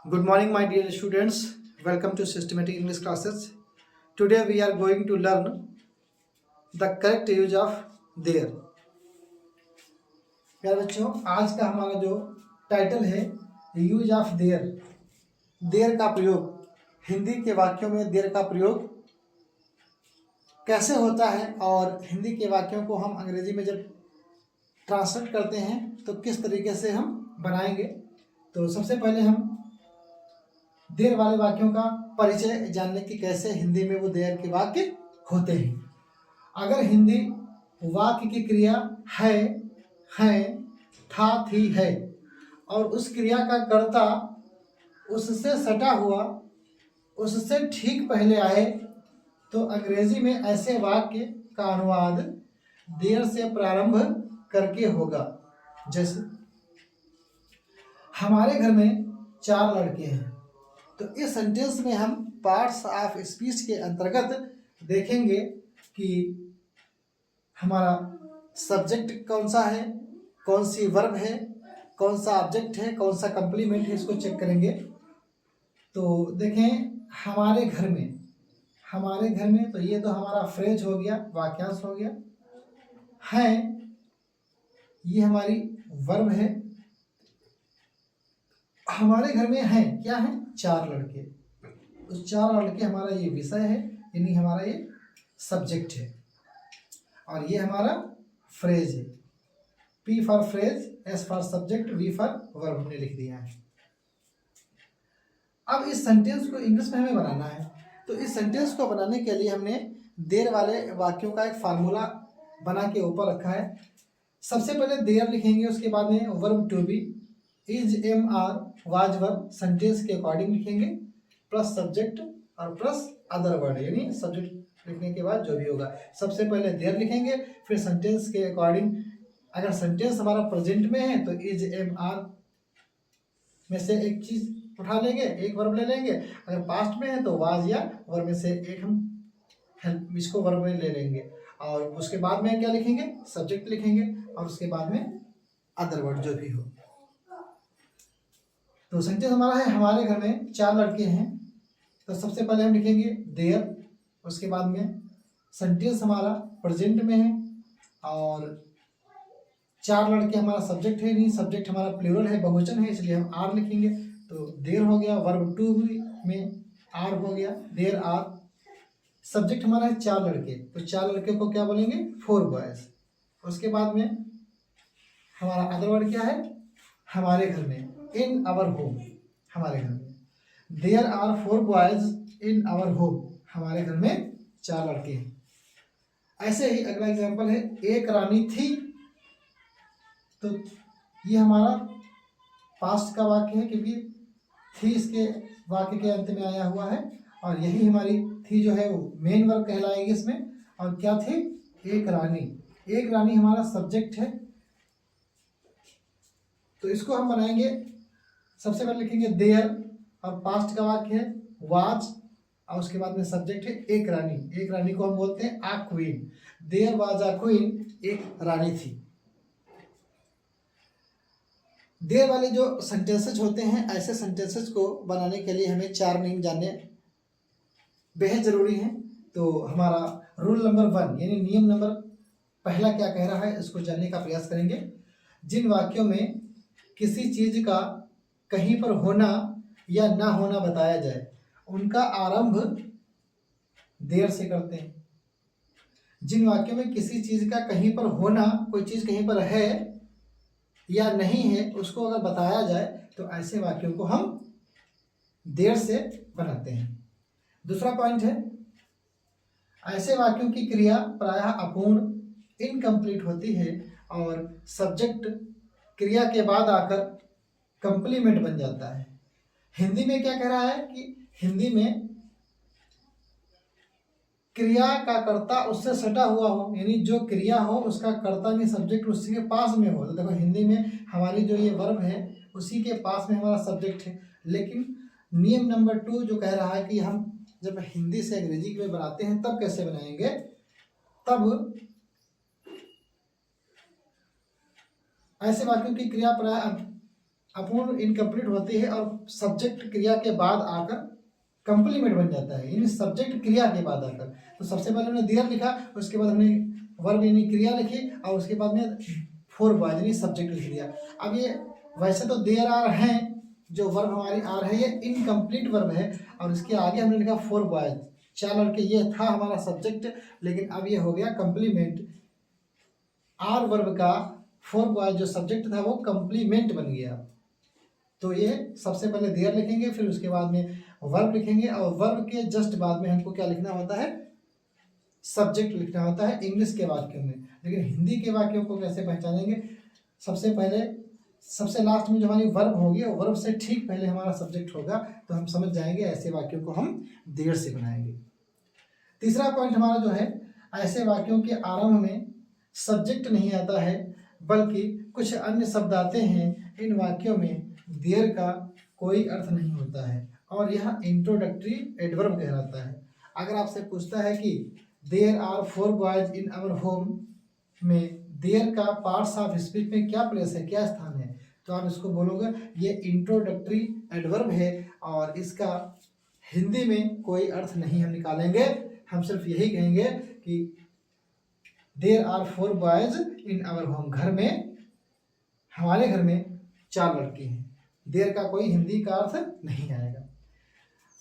Good morning, my dear students. Welcome to Systematic English classes. Today we are going to learn the correct use of there. प्यारे बच्चों, आज का हमारा जो title है use of their. There का प्रयोग, हिंदी के वाक्यों में देयर का प्रयोग कैसे होता है और हिंदी के वाक्यों को हम अंग्रेजी में जब ट्रांसलेट करते हैं तो किस तरीके से हम बनाएंगे। तो सबसे पहले हम देर वाले वाक्यों का परिचय जानने की कैसे हिंदी में वो देर के वाक्य होते हैं। अगर हिंदी वाक्य की क्रिया है, था, थी, है और उस क्रिया का कर्ता उससे सटा हुआ, उससे ठीक पहले आए तो अंग्रेजी में ऐसे वाक्य का अनुवाद देर से प्रारंभ करके होगा। जैसे हमारे घर में 4 लड़के हैं, तो इस सेंटेंस में हम पार्ट्स ऑफ स्पीच के अंतर्गत देखेंगे कि हमारा सब्जेक्ट कौन सा है, कौन सी वर्ब है, कौन सा ऑब्जेक्ट है, कौन सा कंप्लीमेंट है, इसको चेक करेंगे। तो देखें हमारे घर में तो ये तो हमारा फ्रेज हो गया, वाक्यांश हो गया। है ये हमारी वर्ब है। हमारे घर में है क्या है, 4 लड़के। उस 4 लड़के हमारा ये विषय है, यानी हमारा ये सब्जेक्ट है और ये हमारा फ्रेज है। P for phrase, S for subject, V for verb हमने लिख दिया है। अब इस सेंटेंस को इंग्लिश में हमें बनाना है, तो इस सेंटेंस को बनाने के लिए हमने देर वाले वाक्यों का एक फार्मूला बना के ऊपर रखा है। सबसे पहले देर लिखेंगे, उसके बाद में verb to be, is, am, are, was verb sentence के अकॉर्डिंग लिखेंगे, प्लस सब्जेक्ट और प्लस अदर वर्ड, यानी सब्जेक्ट लिखने के बाद जो भी होगा। सबसे पहले देर लिखेंगे, फिर सेंटेंस के अकॉर्डिंग अगर सेंटेंस हमारा प्रेजेंट में है तो इज, एम, आर में से एक चीज उठा लेंगे, एक वर्ब ले लेंगे। अगर पास्ट में है तो वाज या वर्ब में से एक हम इसको वर्ब में ले लेंगे और उसके बाद में क्या लिखेंगे, सब्जेक्ट लिखेंगे और उसके बाद में अदर वर्ड जो भी हो। तो सेंटेंस हमारा है हमारे घर में 4 लड़के हैं, तो सबसे पहले हम लिखेंगे देयर, उसके बाद में सेंटेंस हमारा प्रेजेंट में है और 4 लड़के हमारा सब्जेक्ट है, नहीं सब्जेक्ट हमारा प्लूरल है, बहुवचन है, इसलिए हम आर लिखेंगे। तो देर हो गया, वर्ब टू में आर हो गया, देर आर। सब्जेक्ट हमारा है 4 लड़के, तो 4 लड़के को क्या बोलेंगे, 4 बॉयज। उसके बाद में हमारा अदर वर्ड क्या है, हमारे घर में, इन आवर होम, हमारे घर में। There are 4 boys in our home, हमारे घर में 4 लड़के हैं। ऐसे ही अगला एग्जांपल है एक रानी थी, तो ये हमारा पास्ट का वाक्य है क्योंकि थी इसके वाक्य के अंत में आया हुआ है और यही हमारी थी जो है वो मेन वर्ब कहलाएगी इसमें। और क्या थी, एक रानी। एक रानी हमारा सब्जेक्ट है, तो इसको हम बनाएंगे। सबसे पहले लिखेंगे देयर और पास्ट का वाक्य है वाज और उसके बाद में सब्जेक्ट है एक रानी। एक रानी को हम बोलते हैं a queen. There was a queen, एक रानी थी। देर वाले जो सेंटेंसेज होते हैं, ऐसे सेंटेंसेज को बनाने के लिए हमें 4 नियम जानने बेहद ज़रूरी हैं। तो हमारा रूल नंबर 1 यानी नियम नंबर पहला क्या कह रहा है, इसको जानने का प्रयास करेंगे। जिन वाक्यों में किसी चीज़ का कहीं पर होना या ना होना बताया जाए, उनका आरंभ देर से करते हैं। जिन वाक्यों में किसी चीज़ का कहीं पर होना, कोई चीज़ कहीं पर है या नहीं है, उसको अगर बताया जाए तो ऐसे वाक्यों को हम देर से बनाते हैं। दूसरा पॉइंट है ऐसे वाक्यों की क्रिया प्रायः अपूर्ण, इनकम्प्लीट होती है और सब्जेक्ट क्रिया के बाद आकर कंप्लीमेंट बन जाता है। हिंदी में क्या कह रहा है कि हिंदी में क्रिया का कर्ता उससे सटा हुआ हो, यानी जो क्रिया हो उसका कर्ता नहीं सब्जेक्ट उसी के पास में हो। तो देखो हिंदी में हमारी जो ये वर्ब है उसी के पास में हमारा सब्जेक्ट है। लेकिन नियम नंबर 2 जो कह रहा है कि हम जब हिंदी से अंग्रेजी में बनाते हैं तब कैसे बनाएंगे, तब ऐसे वाक्यों की क्रिया प्राय अपूर्ण इनकम्प्लीट होती है और सब्जेक्ट क्रिया के बाद आकर कंप्लीमेंट बन जाता है, यानी सब्जेक्ट क्रिया के बाद आकर। तो सबसे पहले हमने देयर लिखा, उसके बाद हमने वर्ब यानी क्रिया लिखी, और उसके बाद में फोर बॉयज यानी सब्जेक्ट लिख दिया। अब ये वैसे तो देयर आर हैं, जो वर्ब हमारी आर है ये इनकम्प्लीट वर्ब है, और इसके आगे हमने लिखा फोर बॉयज, 4 लड़के, ये था हमारा सब्जेक्ट, लेकिन अब ये हो गया कंप्लीमेंट। आर वर्ब का फोर बॉयज जो सब्जेक्ट था वो कंप्लीमेंट बन गया। तो ये सबसे पहले देयर लिखेंगे, फिर उसके बाद में वर्ब लिखेंगे, और वर्ब के जस्ट बाद में हमको क्या लिखना होता है, सब्जेक्ट लिखना होता है इंग्लिश के वाक्यों में। लेकिन हिंदी के वाक्यों को कैसे पहचानेंगे, सबसे पहले सबसे लास्ट में जो हमारी वर्ब होगी वो वर्ब से ठीक पहले हमारा सब्जेक्ट होगा, तो हम समझ जाएंगे ऐसे वाक्यों को हम देयर से बनाएंगे। तीसरा पॉइंट हमारा जो है, ऐसे वाक्यों के आरंभ में सब्जेक्ट नहीं आता है बल्कि कुछ अन्य शब्द आते हैं, इन वाक्यों में देयर का कोई अर्थ नहीं होता है और यह इंट्रोडक्टरी एडवर्ब कहलाता है। अगर आपसे पूछता है कि there are four boys in our home में देयर का पार्ट्स ऑफ स्पीच में क्या प्लेस है, क्या स्थान है, तो आप इसको बोलोगे ये इंट्रोडक्टरी एडवर्ब है और इसका हिंदी में कोई अर्थ नहीं हम निकालेंगे। हम सिर्फ यही कहेंगे कि there are four boys in our home, घर में, हमारे घर में 4 लड़के हैं। देयर का कोई हिंदी का अर्थ नहीं आएगा।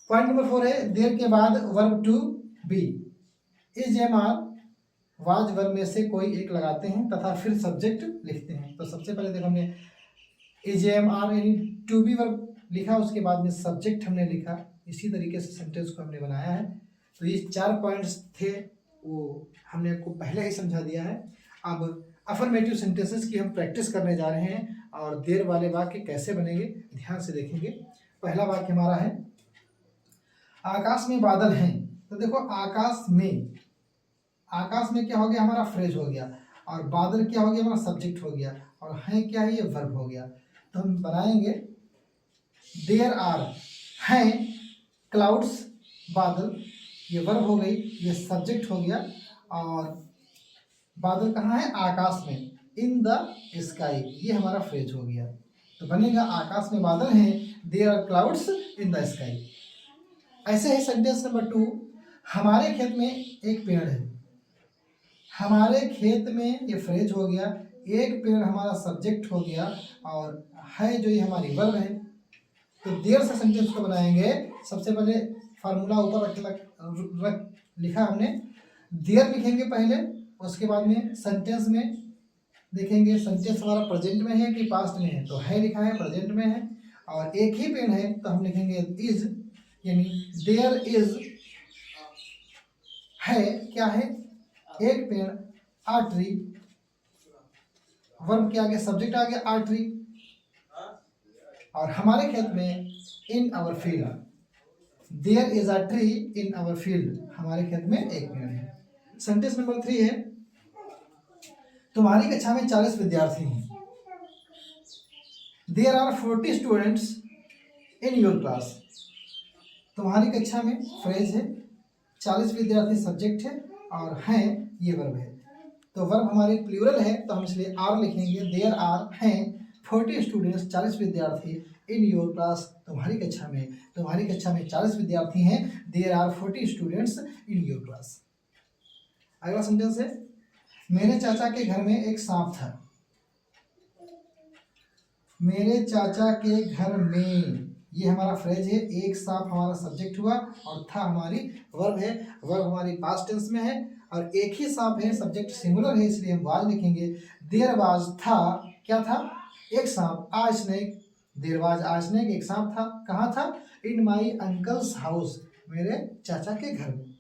पॉइंट नंबर 4 है, देयर के बाद verb to be, is am are was verb में से कोई एक लगाते हैं तथा फिर सब्जेक्ट लिखते हैं। तो सबसे पहले देखो हमने इज एम आर यानी टू बी वर्ब लिखा, उसके बाद में सब्जेक्ट हमने लिखा, इसी तरीके से सेंटेंस को हमने बनाया है। तो ये 4 पॉइंट्स थे, वो हमने आपको पहले ही समझा दिया है। अब अफर्मेटिव सेंटेंसेस की हम प्रैक्टिस करने जा रहे हैं और देर वाले वाक्य कैसे बनेंगे ध्यान से देखेंगे। पहला वाक्य हमारा है, आकाश में बादल हैं। तो देखो आकाश में क्या हो गया, हमारा फ्रेज हो गया, और बादल क्या हो गया, हमारा सब्जेक्ट हो गया, और हैं क्या है, ये वर्ब हो गया। तो हम बनाएंगे देयर आर हैं क्लाउड्स, बादल, ये वर्ब हो गई, ये सब्जेक्ट हो गया, और बादल कहाँ है, आकाश में, इन द स्काई, ये हमारा फ्रेज हो गया। तो बनेगा आकाश में बादल हैं, there are clouds in the sky. ऐसे ही सेंटेंस नंबर 2, हमारे खेत में एक पेड़ है। हमारे खेत में ये फ्रेज हो गया, एक पेड़ हमारा सब्जेक्ट हो गया, और है जो ये हमारी वर्ब है। तो देयर से सेंटेंस को बनाएंगे। सबसे पहले फार्मूला ऊपर रख लिखा हमने, देयर लिखेंगे पहले, उसके बाद में सेंटेंस में देखेंगे सेंटेंस हमारा प्रेजेंट में है कि पास्ट में है, तो है लिखा है, प्रेजेंट में है, और एक ही पेड़ है तो हम लिखेंगे इज, यानी देयर इज है, क्या है, एक पेड़, आ ट्री, वर्ब के आगे सब्जेक्ट आ गया आ ट्री, और हमारे खेत में in our field, there is a tree in our field, हमारे खेत में एक पेड़ है। सेंटेंस नंबर 3 है, तुम्हारी कक्षा में 40 विद्यार्थी हैं। There are 40 students in your class. तुम्हारी कक्षा में फ्रेज है, 40 विद्यार्थी सब्जेक्ट है, और हैं ये वर्ब है। तो वर्ब हमारी प्लूरल है तो हम इसलिए आर लिखेंगे, देयर आर हैं 40 स्टूडेंट्स, 40 विद्यार्थी, इन योर क्लास, तुम्हारी कक्षा में, तुम्हारी कक्षा में 40 विद्यार्थी हैं, there are 40 students in your class. अगला सेंटेंस है, मेरे चाचा के घर में एक सांप था। मेरे चाचा के घर में, ये हमारा फ्रेज है, एक सांप हमारा सब्जेक्ट हुआ, और था हमारी वर्ब है, वर्ब हमारी पास्ट टेंस में है, और एक ही सांप है, सब्जेक्ट सिंगुलर है, इसलिए हम वाज लिखेंगे। देयर वाज था, क्या था, एक सांप, a snake, there was a snake, एक सांप था, कहाँ था, इन माई अंकल्स हाउस, मेरे चाचा के घर में।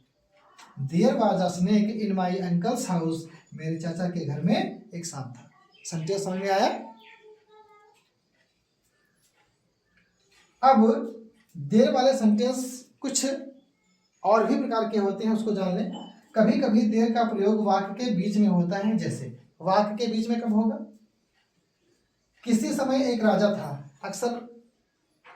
There was a snake in my uncle's house, मेरे चाचा के घर में एक सांप था। सेंटेंस समझ में आया। अब देर वाले सेंटेंस कुछ और भी प्रकार के होते हैं, उसको जान लें। कभी कभी देर का प्रयोग वाक्य के बीच में होता है, जैसे वाक्य के बीच में कब होगा, किसी समय एक राजा था, अक्सर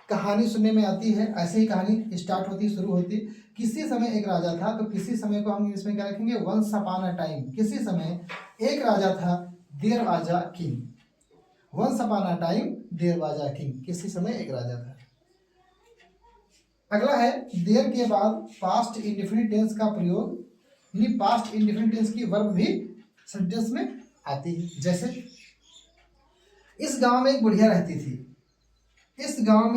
कहानी सुनने में आती है, ऐसे ही कहानी स्टार्ट होती, शुरू होती, किसी समय एक राजा था, तो किसी समय को हम इसमें क्या रखेंगे, वंस अपॉन अ टाइम, किसी समय एक राजा था, there was a king. Once upon a time there was a king, किसी समय एक राजा था। अगला है देयर के बाद पास्ट इंडेफिनिट टेंस का प्रयोग, यानी पास्ट इंडेफिनिट टेंस की वर्ब भी सेंटेंस में आती है। जैसे इस गांव में एक बुढ़िया रहती थी, इस गांव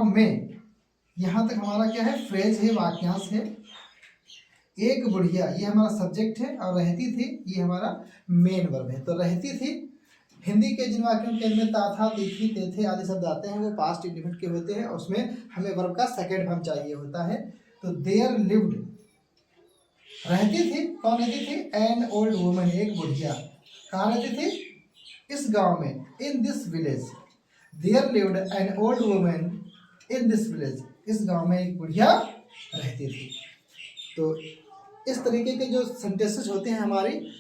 में यहाँ तक हमारा क्या है, फ्रेज है, वाक्यांश है। एक बुढ़िया ये हमारा सब्जेक्ट है और रहती थी ये हमारा मेन वर्ब है। तो रहती थी, हिंदी के जिन वाक्यों के अंदर ता था, तीथी, तेथे आदि शब्द आते हैं वो पास्ट इंडेफिनिट के होते हैं, उसमें हमें वर्ब का सेकंड फॉर्म चाहिए होता है। तो देयर लिव्ड, रहती थी, कौन रहती थी, एन ओल्ड वुमन, एक बुढ़िया। कहाँ रहती थी, इस गांव में, in this village. There lived an old woman in this village, इस गांव में एक बुढ़िया रहती थी। तो इस तरीके के जो सेंटेंसेस होते हैं हमारी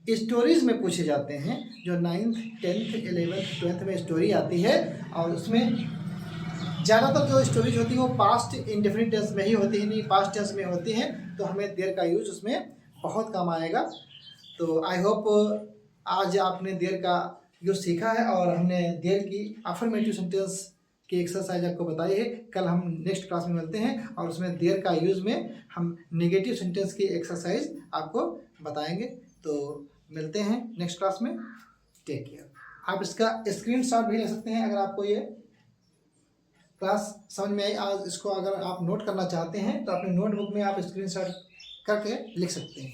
स्टोरीज में पूछे जाते हैं, जो 9th 10th 11th 12th में स्टोरी आती है, और उसमें ज़्यादातर जो स्टोरीज होती है वो पास्ट इंडेफिनिट टेंस में ही होती है, नहीं पास्ट टेंस में होती हैं। तो हमें देयर का यूज उसमें बहुत काम आएगा। तो आई होप आज आपने देयर का यूज सीखा है और हमने देयर की अफर्मेटिव सेंटेंस की एक्सरसाइज आपको बताई है। कल हम नेक्स्ट क्लास में मिलते हैं और उसमें देयर का यूज में हम नेगेटिव सेंटेंस की एक्सरसाइज आपको बताएंगे। तो मिलते हैं नेक्स्ट क्लास में, टेक केयर। आप इसका स्क्रीनशॉट भी ले सकते हैं अगर आपको ये क्लास समझ में आई। आज इसको अगर आप नोट करना चाहते हैं तो अपने नोटबुक में आप स्क्रीनशॉट करके लिख सकते हैं।